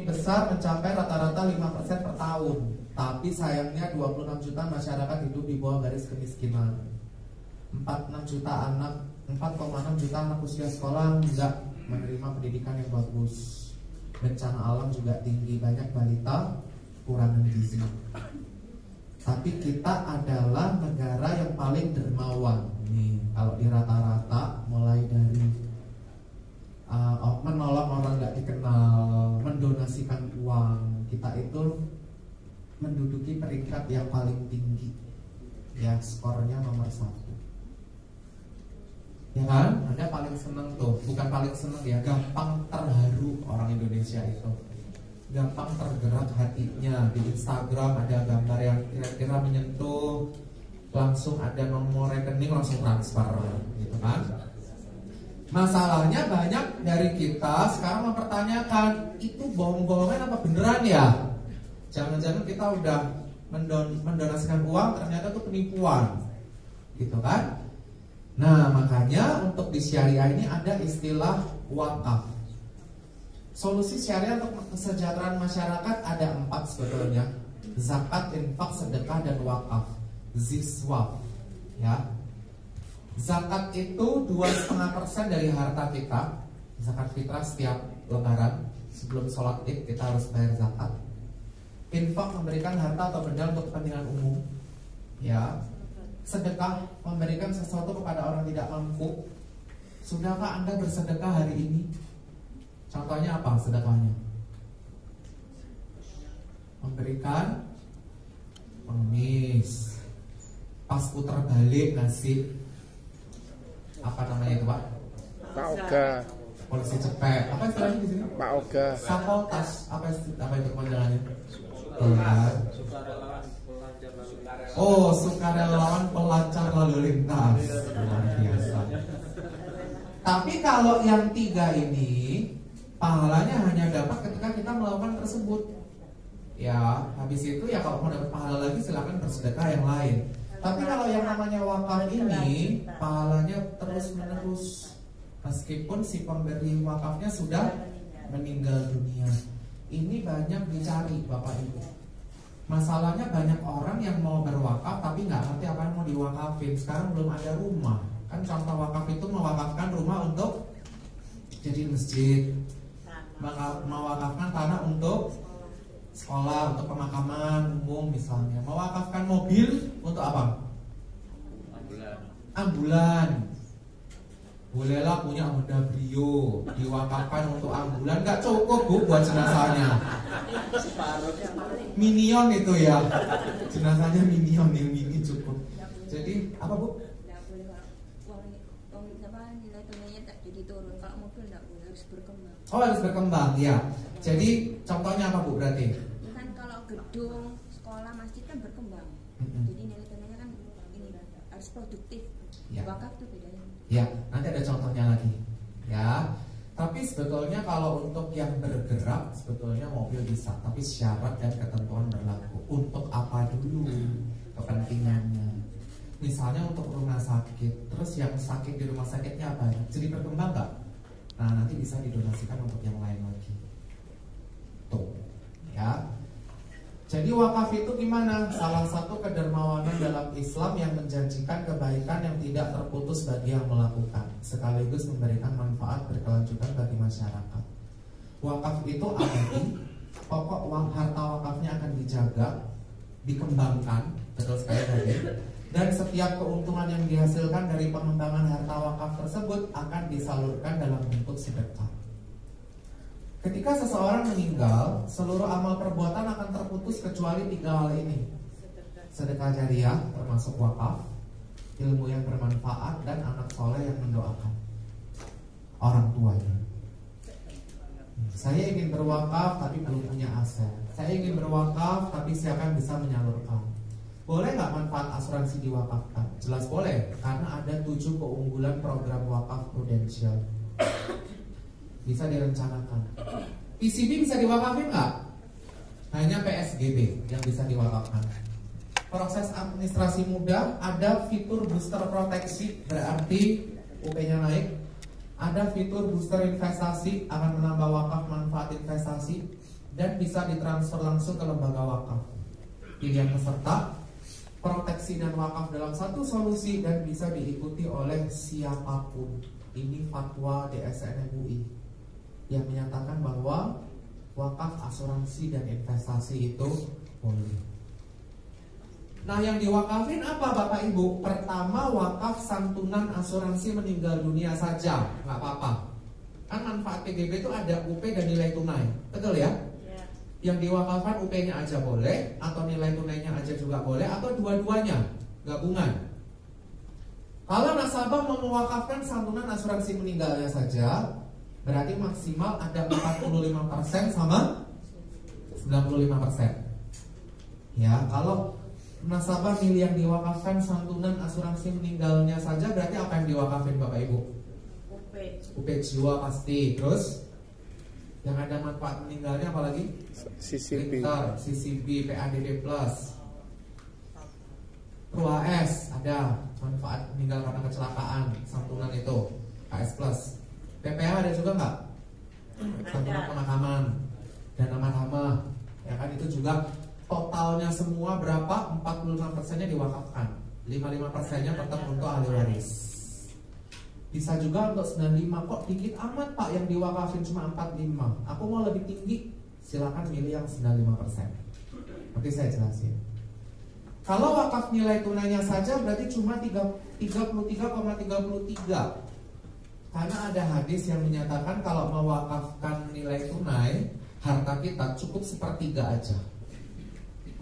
besar mencapai rata-rata 5% per tahun. Tapi sayangnya 26 juta masyarakat hidup di bawah garis kemiskinan. 4,6 juta anak usia sekolah tidak menerima pendidikan yang bagus. Bencana alam juga tinggi, banyak balita kekurangan gizi. Tapi kita adalah negara yang paling dermawan. Nih, kalau di rata-rata mulai dari menolong orang nggak dikenal, mendonasikan uang, kita itu menduduki peringkat yang paling tinggi. Ya, skornya nomor 1. Ya kan? Anda paling seneng tuh, bukan paling seneng ya, gampang terharu orang Indonesia itu. Gampang tergerak hatinya. Di Instagram ada gambar yang kira-kira menyentuh, langsung ada nomor rekening, langsung transfer, gitu kan? Masalahnya banyak dari kita sekarang mempertanyakan, itu bohong-bohongan apa beneran ya? Jangan-jangan kita udah mendonasikan uang, ternyata itu penipuan, gitu kan? Nah, makanya untuk di syariah ini ada istilah wakaf. Solusi syariah untuk kesejahteraan masyarakat ada 4 sebetulnya: zakat, infak, sedekah, dan wakaf. Ziswaf, ya. Zakat itu 2,5% dari harta kita. Zakat fitrah setiap lebaran, sebelum sholat id kita harus bayar zakat. Infak memberikan harta atau benda untuk kepentingan umum, ya. Sedekah memberikan sesuatu kepada orang tidak mampu. Sudahkah Anda bersedekah hari ini? Contohnya apa sedekahnya? Memberikan pengemis, pas putar balik ngasih apa namanya itu Pak? Pak Oga. Polisi cepet. Apa istilahnya di sini? Pak Oga. Sapotas. Apa itu kepanjangannya? Oh, sukarelawan pelancar lalu lintas. Luar biasa. Tapi kalau yang 3 ini, pahalanya hanya dapat ketika kita melakukan tersebut. Ya, habis itu ya kalau mau dapat pahala lagi silakan bersedekah yang lain. Tapi kalau yang namanya wakaf ini, pahalanya terus menerus meskipun si pemberi wakafnya sudah meninggal dunia. Ini banyak dicari Bapak Ibu. Masalahnya banyak orang yang mau berwakaf tapi nggak ngerti apa yang mau diwakafin. Sekarang belum ada rumah. Kan contoh wakaf itu mewakafkan rumah untuk jadi masjid, mewakafkan tanah untuk sekolah, untuk pemakaman umum misalnya. Mewakafkan mobil untuk apa? Ambulan. Bolehlah punya Honda Brio, diwakafkan untuk ambulan, nggak cukup Bu buat jenazahnya. Minion itu ya, jenazahnya Minion, yang mini cukup. Jadi apa Bu? Oh, harus berkembang ya. Jadi contohnya apa Bu berarti? Kan kalau gedung, sekolah, masjid kan berkembang. Jadi nilai-nilainya kan ini harus produktif. Ya. Wakaf tuh bedanya. Ya, nanti ada contohnya lagi. Ya. Tapi sebetulnya kalau untuk yang bergerak sebetulnya mobil bisa, tapi syarat dan ketentuan berlaku. Untuk apa dulu kepentingannya? Misalnya untuk rumah sakit, terus yang sakit di rumah sakitnya apa? Jadi berkembang nggak? Nah, nanti bisa didonasikan untuk yang lain lagi. Tuh, ya. Jadi wakaf itu gimana? Salah satu kedermawanan dalam Islam yang menjanjikan kebaikan yang tidak terputus bagi yang melakukan, sekaligus memberikan manfaat berkelanjutan bagi masyarakat. Wakaf itu abadi, pokok uang harta wakafnya akan dijaga, dikembangkan, betul sekali tadi. Dan setiap keuntungan yang dihasilkan dari pengembangan harta wakaf tersebut akan disalurkan dalam bentuk sedekah. Ketika seseorang meninggal, seluruh amal perbuatan akan terputus kecuali 3 hal ini: sedekah jariah termasuk wakaf, ilmu yang bermanfaat, dan anak soleh yang mendoakan orang tuanya. Saya ingin berwakaf tapi belum punya aset. Saya ingin berwakaf tapi siapa yang bisa menyalurkan? Boleh nggak manfaat asuransi diwakafkan? Jelas boleh, karena ada 7 keunggulan program wakaf prudensial. Bisa direncanakan. PCB bisa diwakafin nggak? Hanya PSGB yang bisa diwakafkan. Proses administrasi mudah, ada fitur booster proteksi, berarti UP-nya naik. Ada fitur booster investasi, akan menambah wakaf manfaat investasi. dan bisa ditransfer langsung ke lembaga wakaf. Pilihan peserta, proteksi dan wakaf dalam satu solusi dan bisa diikuti oleh siapapun. Ini fatwa DSN MUI yang menyatakan bahwa wakaf, asuransi dan investasi itu boleh. Nah, yang diwakafin apa Bapak Ibu? Pertama, wakaf santunan asuransi meninggal dunia saja, nggak apa-apa. Kan manfaat PGB itu ada UP dan nilai tunai, betul ya? Yang diwakafkan UP-nya aja boleh, atau nilai tunainya aja juga boleh, atau dua-duanya gabungan. Kalau nasabah mau mewakafkan santunan asuransi meninggalnya saja, berarti maksimal ada 45% sama 95%. Ya, kalau nasabah milih yang diwakafkan santunan asuransi meninggalnya saja, berarti apa yang diwakafin Bapak Ibu? UP jiwa pasti. Terus yang ada manfaat meninggalnya apalagi? CCB, PADD Plus, PRUAS ada manfaat meninggal karena kecelakaan, santunan itu KS Plus. PPH ada juga nggak? Santunan pemakaman, dana marhama, ya kan itu juga totalnya semua berapa? 45%-nya diwakafkan, 55%-nya tetap untuk ahli waris. Bisa juga untuk 95, kok dikit amat Pak yang diwakafin cuma 45. Aku mau lebih tinggi, silakan milih yang 95%. Nanti saya jelasin. Kalau wakaf nilai tunainya saja berarti cuma 33,33. Karena ada hadis yang menyatakan kalau mewakafkan nilai tunai, harta kita cukup sepertiga aja.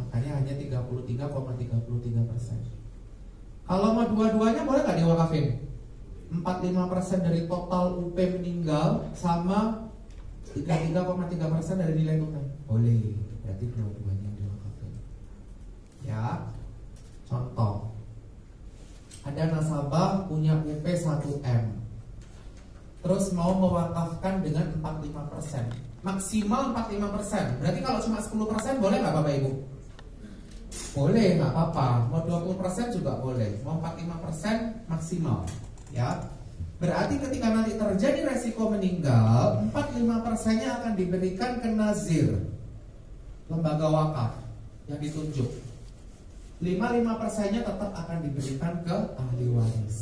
Makanya hanya 33,33%. Kalau mau dua-duanya boleh nggak diwakafin? 45% dari total UP meninggal sama 33,3% dari nilai tunai. Boleh, berarti dua-duanya diwakafin. Ya, contoh, ada nasabah punya UP 1M, terus mau mewakafkan dengan 45%, maksimal 45%. Berarti kalau cuma 10% boleh nggak Bapak Ibu? Boleh, nggak apa-apa. Mau 20% juga boleh. Mau 45% maksimal. Ya, berarti ketika nanti terjadi resiko meninggal, 45%-nya akan diberikan ke nazir, lembaga wakaf yang ditunjuk. 55%-nya tetap akan diberikan ke ahli waris.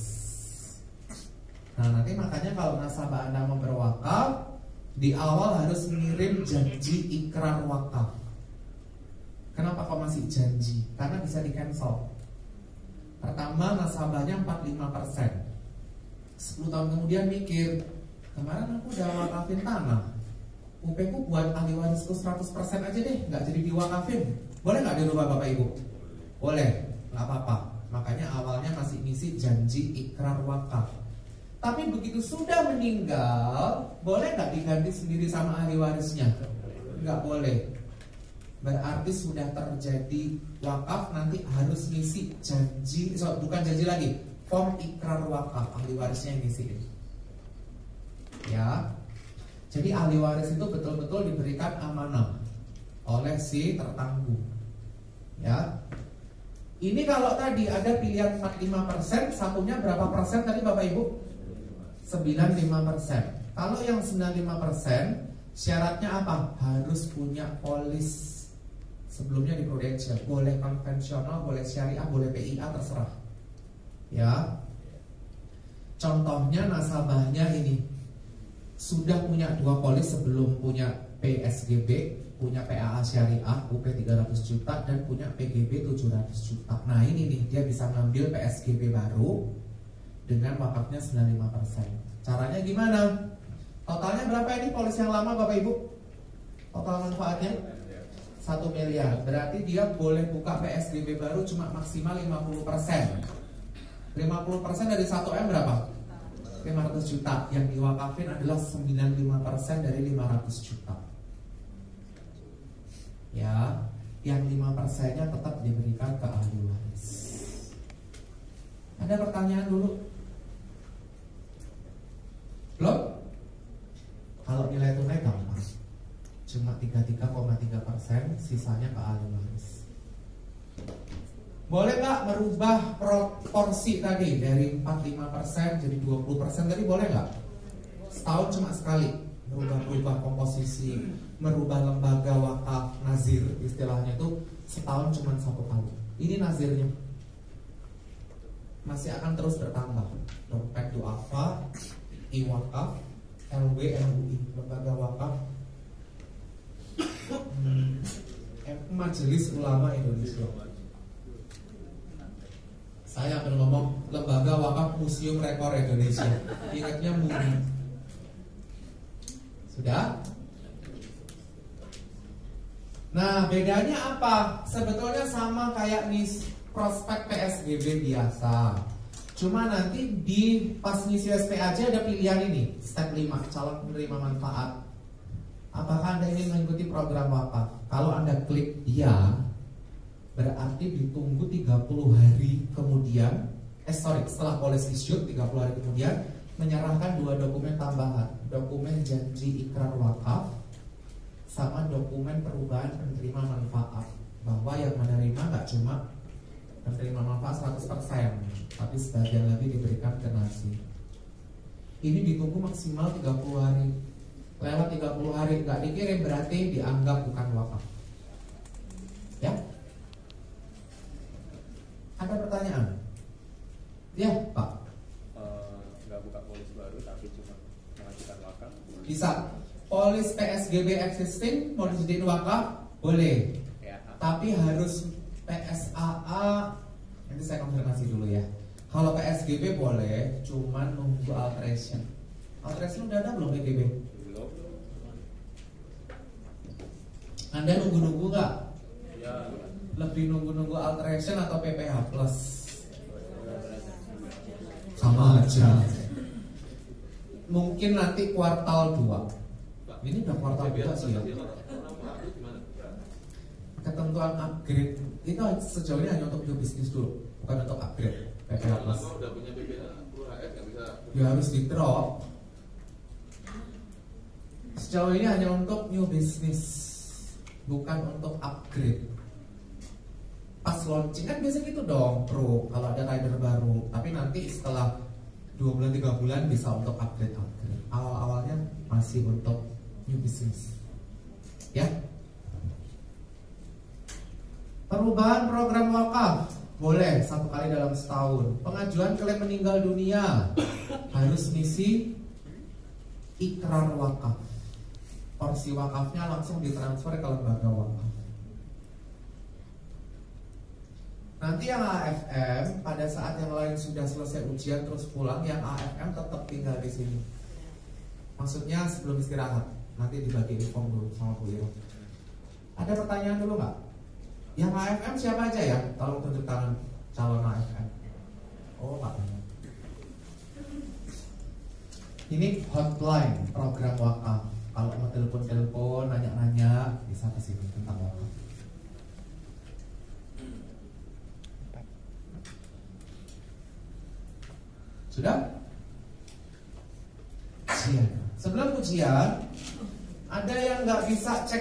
Nah, nanti makanya kalau nasabah Anda mau berwakaf, di awal harus mengirim janji ikrar wakaf. Kenapa kok masih janji? Karena bisa di-cancel. Pertama, nasabahnya 45%. 10 tahun kemudian mikir, kemarin aku udah wakafin tanah, UP ku buat ahli warisku 100% aja deh, nggak jadi diwakafin. Boleh nggak dirubah Bapak Ibu? Boleh, nggak apa-apa. Makanya awalnya masih ngisi janji ikrar wakaf. Tapi begitu sudah meninggal, boleh nggak diganti sendiri sama ahli warisnya? Nggak boleh. Berarti sudah terjadi wakaf, nanti harus ngisi janji, bukan janji lagi, form ikrar wakaf, ahli warisnya yang ngisiin. Ya, jadi ahli waris itu betul-betul diberikan amanah oleh si tertangguh. Ya, ini kalau tadi ada pilihan 45%, satunya berapa persen tadi Bapak Ibu? 95%. Kalau yang 95%, syaratnya apa? Harus punya polis sebelumnya di Prudential. Boleh konvensional, boleh syariah, boleh PIA, terserah. Ya, contohnya nasabahnya ini sudah punya 2 polis sebelum punya PSGB, punya PAA syariah UP 300 juta dan punya PGB 700 juta. Nah ini nih, dia bisa ngambil PSGB baru dengan wakafnya 95%. Caranya gimana? Totalnya berapa ini polis yang lama Bapak Ibu? Total manfaatnya 1 miliar. Berarti dia boleh buka PSGB baru cuma maksimal 50%. 50% dari 1M berapa? 500 juta. Yang diwakafin adalah 95% dari 500 juta. Ya, yang 5%-nya tetap diberikan ke ahli waris. Ada pertanyaan dulu? Belum? Kalau nilai tunai gampang, cuma 33,3%, sisanya ke ahli waris. Boleh nggak merubah proporsi tadi dari 45% jadi 20% tadi, boleh nggak? Setahun cuma sekali merubah komposisi, merubah lembaga setahun cuma 1 kali. Ini nazirnya. Masih akan terus bertambah. Dompet Duafa, IWakaf, LWMUI, Lembaga Wakaf, Majelis Ulama Indonesia. Saya akan ngomong Lembaga Wakaf Museum Rekor Indonesia. Ingatnya MURI. Sudah? Nah, bedanya apa? Sebetulnya sama kayak nih prospek PSGB biasa. Cuma nanti di pas ngisi SPAJ ada pilihan ini, step 5, calon penerima manfaat. Apakah Anda ingin mengikuti program wakaf? Kalau Anda klik iya, berarti ditunggu 30 hari kemudian, setelah policy shoot 30 hari kemudian menyerahkan 2 dokumen tambahan, dokumen janji ikrar wakaf sama dokumen perubahan penerima manfaat, bahwa yang menerima nggak cuma penerima manfaat 100%, tapi sebagian lagi diberikan ke nasi. Ini ditunggu maksimal 30 hari. Lewat 30 hari nggak dikirim berarti dianggap bukan wakaf. Ya? Ada pertanyaan? Ya, Pak. Nggak buka polis baru tapi cuma mengajukan wakaf. Bisa. Polis PSGB existing mau dijadiin wakaf boleh. Ya. Tapi harus PSAA. Nanti saya konfirmasi dulu ya. Kalau PSGB boleh, cuman nunggu alteration. Alteration udah ada belum PGB? Belum. Anda nunggu-nunggu nggak? Ya. Lebih nunggu-nunggu alteration atau PPH plus? Sama aja. Mungkin nanti kuartal 2. Ini udah kuartal 2 sih ya. Ketentuan upgrade itu sejauh ini hanya untuk new bisnis dulu, bukan untuk upgrade PPH plus. Udah punya PPH, nggak bisa. Ya harus di drop. Sejauh ini hanya untuk new business, bukan untuk upgrade. Pas launching kan biasa gitu dong, pro kalau ada rider baru. Tapi nanti setelah 2 bulan 3 bulan bisa untuk upgrade. Awal-awalnya masih untuk new business. Ya. Perubahan program wakaf boleh 1 kali dalam setahun. Pengajuan klaim meninggal dunia harus ngisi ikrar wakaf. Porsi wakafnya langsung ditransfer ke lembaga wakaf. Nanti yang AFM pada saat yang lain sudah selesai ujian terus pulang, yang AFM tetap tinggal di sini. Maksudnya sebelum istirahat, nanti dibagi info dulu sama Bu Iro. Ada pertanyaan dulu nggak? Yang AFM siapa aja ya? Tolong tunjuk tangan calon AFM. Oh, Pak. Ini hotline program wakaf. Kalau mau telepon-telepon, nanya-nanya, bisa ke sini tentang wakaf. Sudah? Ujian. Sebelum ujian, ada yang nggak bisa cek